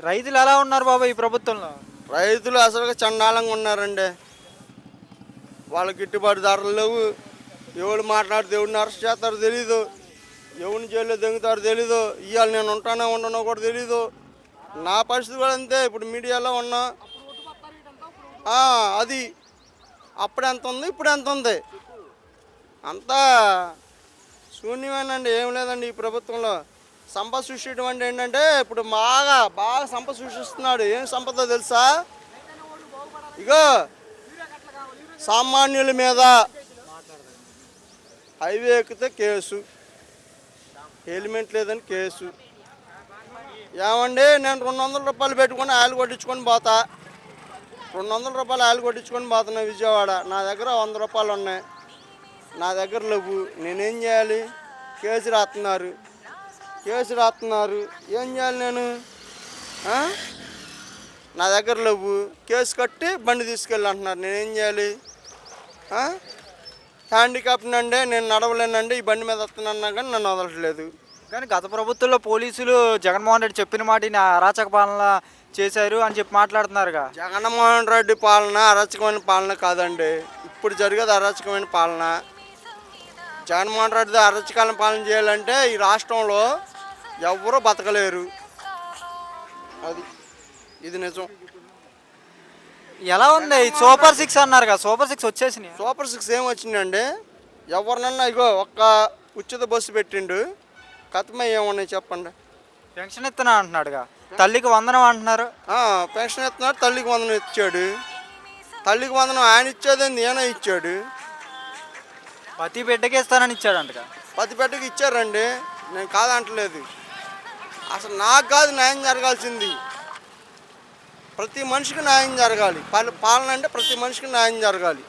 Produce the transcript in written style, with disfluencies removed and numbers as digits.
రైతులు ఎలా ఉన్నారు బాబా ఈ ప్రభుత్వంలో? రైతులు అసలు చండాలంగా ఉన్నారండి. వాళ్ళకి గిట్టుబాటు ధరలు లేవు. ఎవరు మాట్లాడితే ఎవరిని అరెస్ట్ చేస్తారో తెలీదు, ఎవరిని జైల్లో దింగుతారో తెలీదు, ఇవాళ నేను ఉంటానో ఉండనో కూడా తెలీదు. నా పరిస్థితి కూడా అంతే. ఇప్పుడు మీడియాలో ఉన్నా అది అప్పుడు ఎంత ఉంది, ఇప్పుడు ఎంత ఉంది, అంతా శూన్యమేనండి. ఏం లేదండి ఈ ప్రభుత్వంలో. సంపద సృష్టించడం అంటే ఏంటంటే ఇప్పుడు బాగా సంపద సృష్టిస్తున్నాడు. ఏం సంపద తెలుసా? ఇగో సామాన్యుల మీద హైవే ఎక్కితే కేసు, హెల్మెట్ లేదని కేసు. ఏమండి, నేను 200 రూపాయలు పెట్టుకొని ఆయిల్ కొట్టించుకొని పోతా. 200 రూపాయలు ఆయిల్ కొట్టించుకొని పోతున్నా విజయవాడ. నా దగ్గర 100 రూపాయలు ఉన్నాయి, నా దగ్గర లేవు. నేనేం చేయాలి? కేసు రాస్తున్నారు. ఏం చేయాలి నేను? నా దగ్గర లేవు. కేసు కట్టి బండి తీసుకెళ్ళి అంటున్నారు. నేనేం చేయాలి? హ్యాండిక్యాప్నండి, నేను నడవలేనండి, ఈ బండి మీద వస్తున్నాను కానీ నన్ను వదలట్లేదు. కానీ గత ప్రభుత్వంలో పోలీసులు జగన్మోహన్ రెడ్డి చెప్పిన మాటని అరాచక పాలన చేశారు అని చెప్పి మాట్లాడుతున్నారుగా. జగన్మోహన్ రెడ్డి పాలన అరాచకమైన పాలన కాదండి. ఇప్పుడు జరిగేది అరాచకమైన పాలన. జగన్మోహన్ రెడ్డి అరాచకాలను పాలన చేయాలంటే ఈ రాష్ట్రంలో ఎవరూ బతకలేరు. ఇది నిజం. ఎలా ఉంది సూపర్ 6 అన్నారుగా, సూపర్ 6 వచ్చేసినాయి. సూపర్ 6 ఏం వచ్చిందండి? ఎవరినన్నా ఇగో ఒక్క ఉచిత బస్సు పెట్టిండు, కథమే ఏమన్నాయి చెప్పండి. పెన్షన్ ఇస్తున్నా అంటున్నాడుగా, తల్లికి వందనం అంటున్నారు. పెన్షన్ ఇస్తున్నాడు, తల్లికి వందనం ఇచ్చాడు. తల్లికి వందనం ఆయన ఇచ్చేదేంది, ఈయన ఇచ్చాడు. ప్రతి బిడ్డకి ఇస్తానని ఇచ్చాడు అంటగా. ప్రతి బిడ్డకి ఇచ్చారండి, నేను కాదంటలేదు. అసలు నాకు కాదు న్యాయం జరగాల్సింది, ప్రతి మనిషికి న్యాయం జరగాలి. పాలన అంటే ప్రతి మనిషికి న్యాయం జరగాలి.